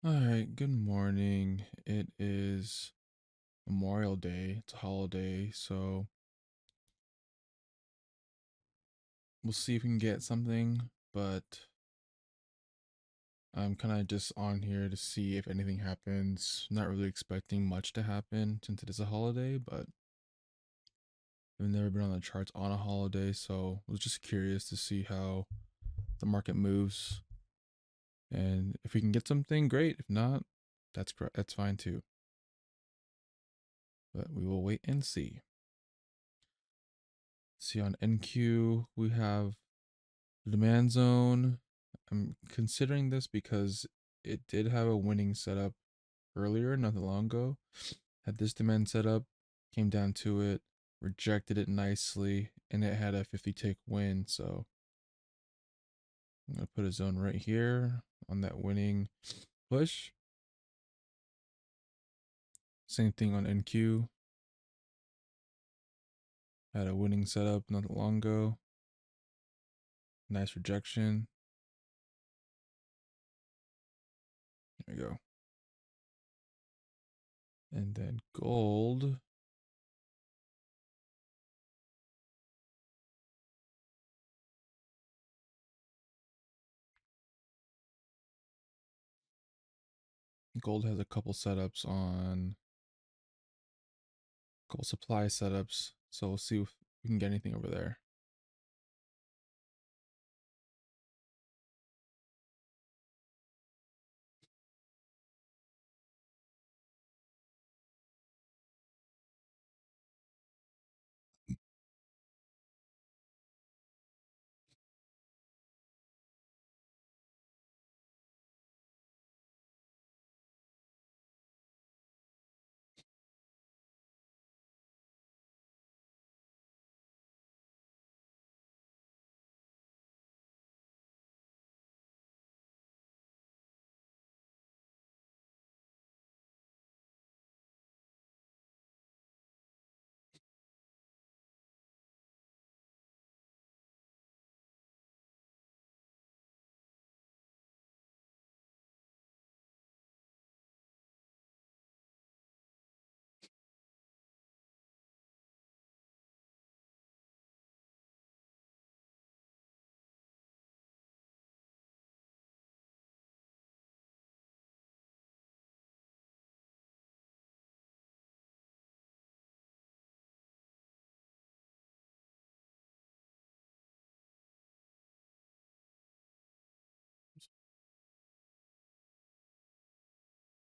All right, good morning. It is Memorial Day. It's a holiday, so we'll see if we can get something, but I'm kind of just on here to see if anything happens. Not really expecting much to happen since it is a holiday, but I've never been on the charts on a holiday, so I was just curious to see how the market moves. And if we can get something, great. If not, that's fine too. But we will wait and see. See on NQ, we have the demand zone. I'm considering this because it did have a winning setup earlier, not that long ago. Had this demand setup, came down to it, rejected it nicely, and it had a 50 tick win. So I'm going to put a zone right here on that winning push. Same thing on NQ. Had a winning setup not that long ago. Nice rejection. There we go. And then gold. Gold has a couple setups on couple supply setups. So we'll see if we can get anything over there.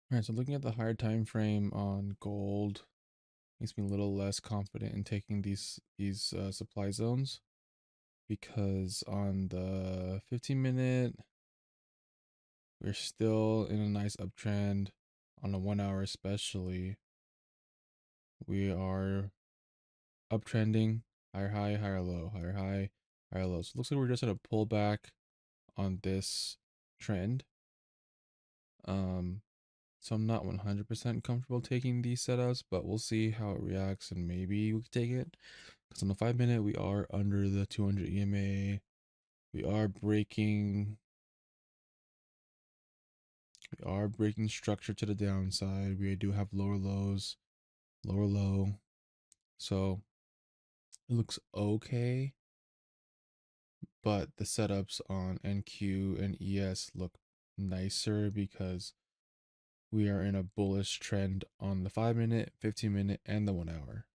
All right, so looking at the higher time frame on gold makes me a little less confident in taking these supply zones because on the 15 minute we're still in a nice uptrend. On the 1 hour especially, we are uptrending, higher high, higher low, higher high, higher low. So it looks like we're just at a pullback on this trend. Um, so I'm not 100% comfortable taking these setups, but we'll see how it reacts and maybe we can take it. Because on the 5 minute, we are under the 200 EMA. We are breaking. We are breaking structure to the downside. We do have lower lows, lower low. So it looks okay, but the setups on NQ and ES look nicer because we are in a bullish trend on the 5 minute, 15 minute, and the 1 hour.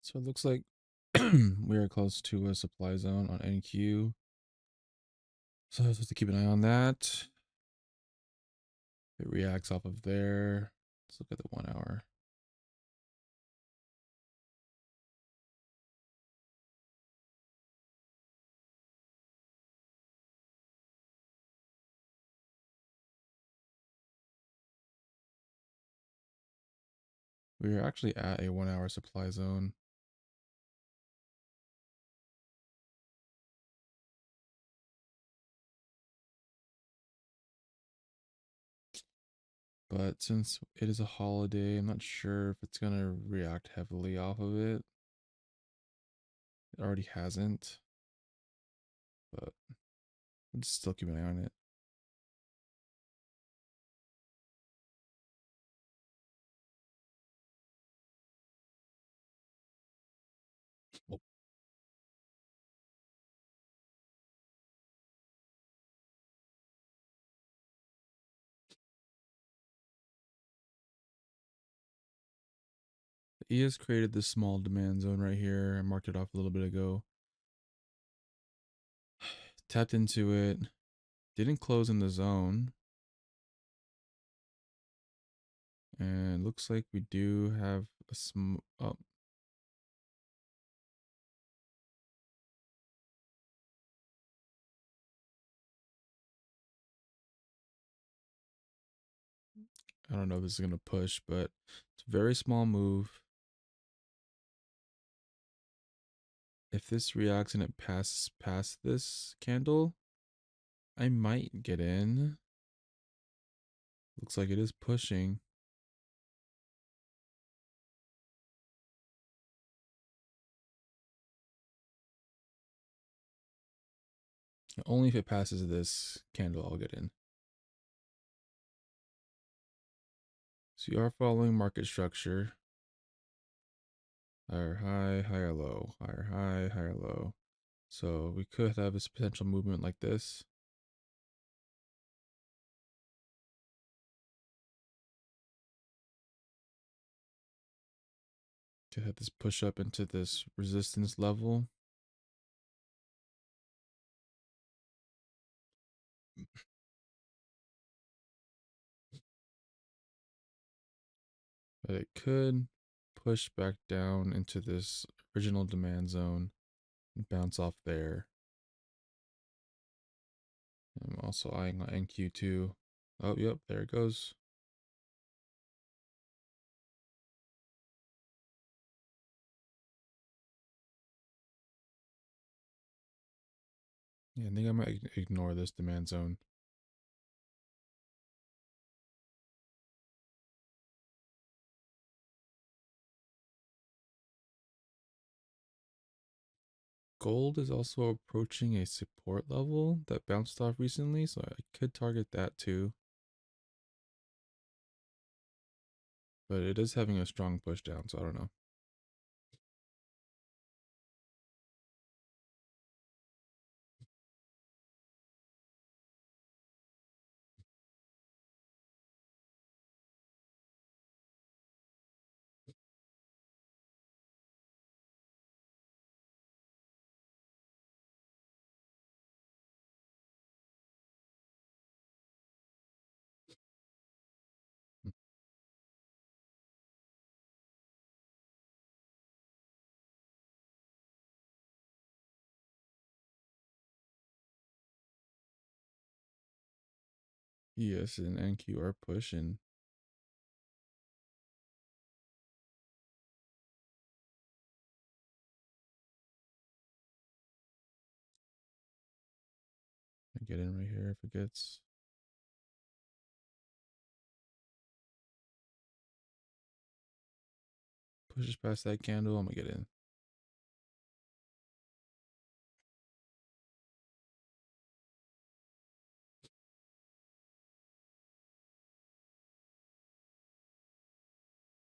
So it looks like we are close to a supply zone on NQ. So I have to keep an eye on that. It reacts off of there. Let's look at the 1 hour. We are actually at a 1 hour supply zone. But since it is a holiday, I'm not sure if it's going to react heavily off of it. It already hasn't, but I'm still keeping an eye on it. Oh. He has created this small demand zone right here. I marked it off a little bit ago. Tapped into it. Didn't close in the zone. And looks like we do have a oh, I don't know if this is going to push, but it's a very small move. If this reacts and it passes past this candle, I might get in. Looks like it is pushing. Only if it passes this candle, I'll get in. So you are following market structure. Higher high, higher low, higher high, higher low. So we could have this potential movement like this. To have this push up into this resistance level. But it could push back down into this original demand zone and bounce off there. I'm also eyeing on NQ2. Oh, yep, there it goes. Yeah, I think I might ignore this demand zone. Gold is also approaching a support level that bounced off recently, so I could target that too. But it is having a strong push down, so I don't know. ES and NQ are pushing. I get in right here if it gets. Pushes past that candle, I'm gonna get in.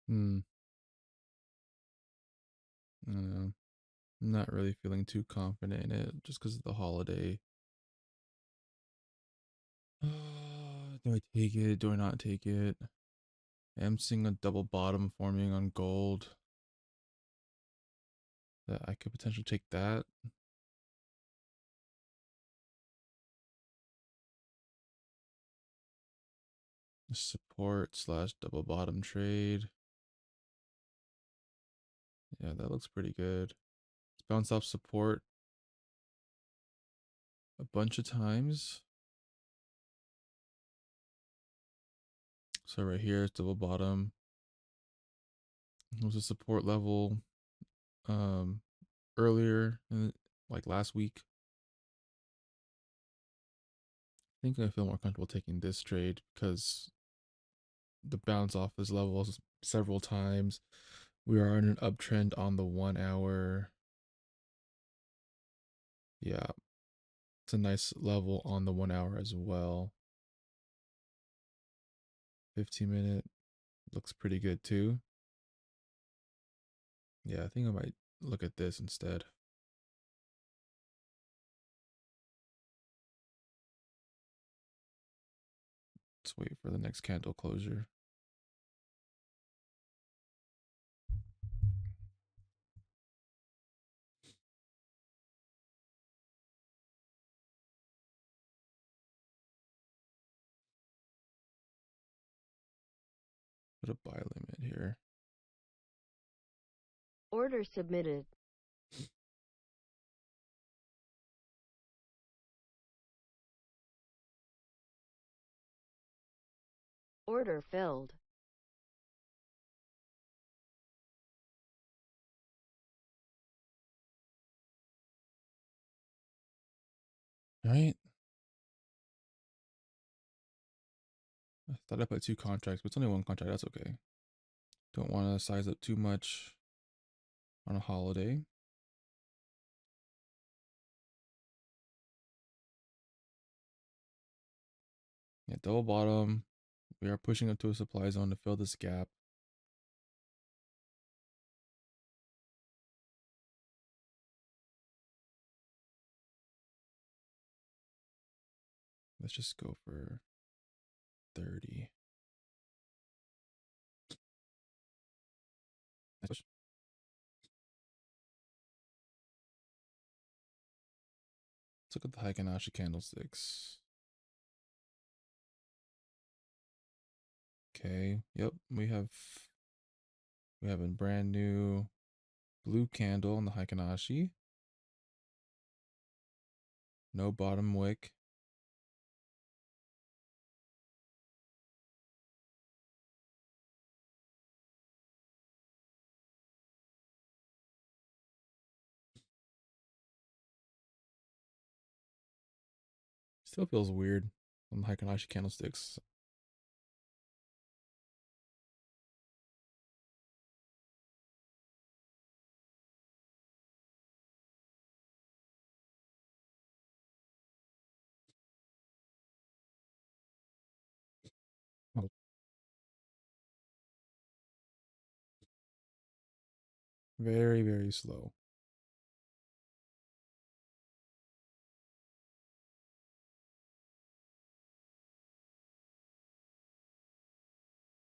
Hmm. I don't know. I'm not really feeling too confident in it just because of the holiday. Do I take it? Do I not take it? I am seeing a double bottom forming on gold. that I could potentially take that. Support slash double bottom trade. Yeah, that looks pretty good. It's bounced off support a bunch of times. So right here is double bottom. It was a support level um earlier in like last week. I think I feel more comfortable taking this trade because the bounce off this level several times. We are in an uptrend on the 1 hour. Yeah, it's a nice level on the 1 hour as well. 15-minute looks pretty good too. Yeah, I think I might look at this instead. Let's wait for the next candle closure. Put a buy limit here. Order submitted. Order filled. All right. I thought I put 2 contracts, but it's only 1 contract. That's okay. Don't want to size up too much on a holiday. Yeah, double bottom. We are pushing up to a supply zone to fill this gap. Let's just go for 30. Let's look at the Heikenhashi candlesticks. Okay. Yep. We have a brand new blue candle on the Heikenhashi. No bottom wick. Still feels weird on the Heikenhashi candlesticks. Oh, very, very slow.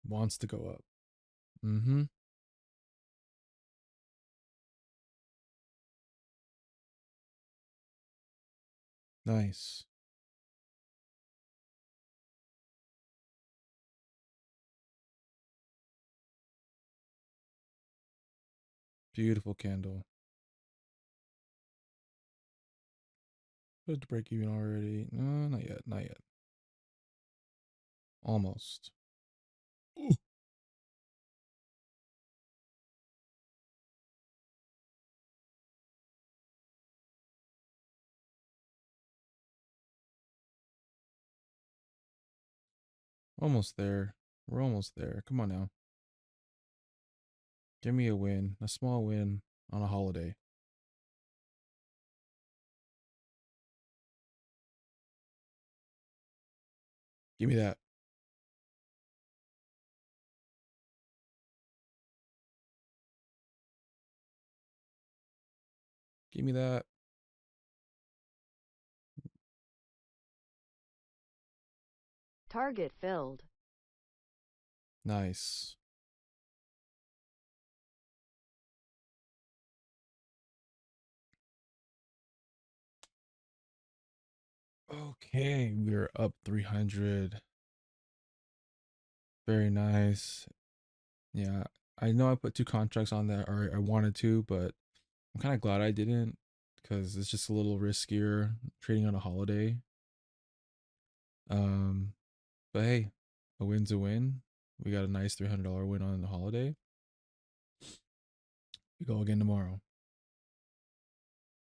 Wants to go up. Mm-hmm. Nice. Beautiful candle. Supposed to break even already. No, not yet. Not yet. Almost. Ooh. Almost there. We're almost there. Come on now. Give me a win. A small win on a holiday. Give me that. Give me that. Target filled. Nice. Okay, we're up 300. Very nice. Yeah, I know I put two contracts on there, or I wanted to, but I'm kind of glad I didn't because it's just a little riskier trading on a holiday. Um, but hey, a win's a win. We got a nice $300 win on the holiday. We go again tomorrow.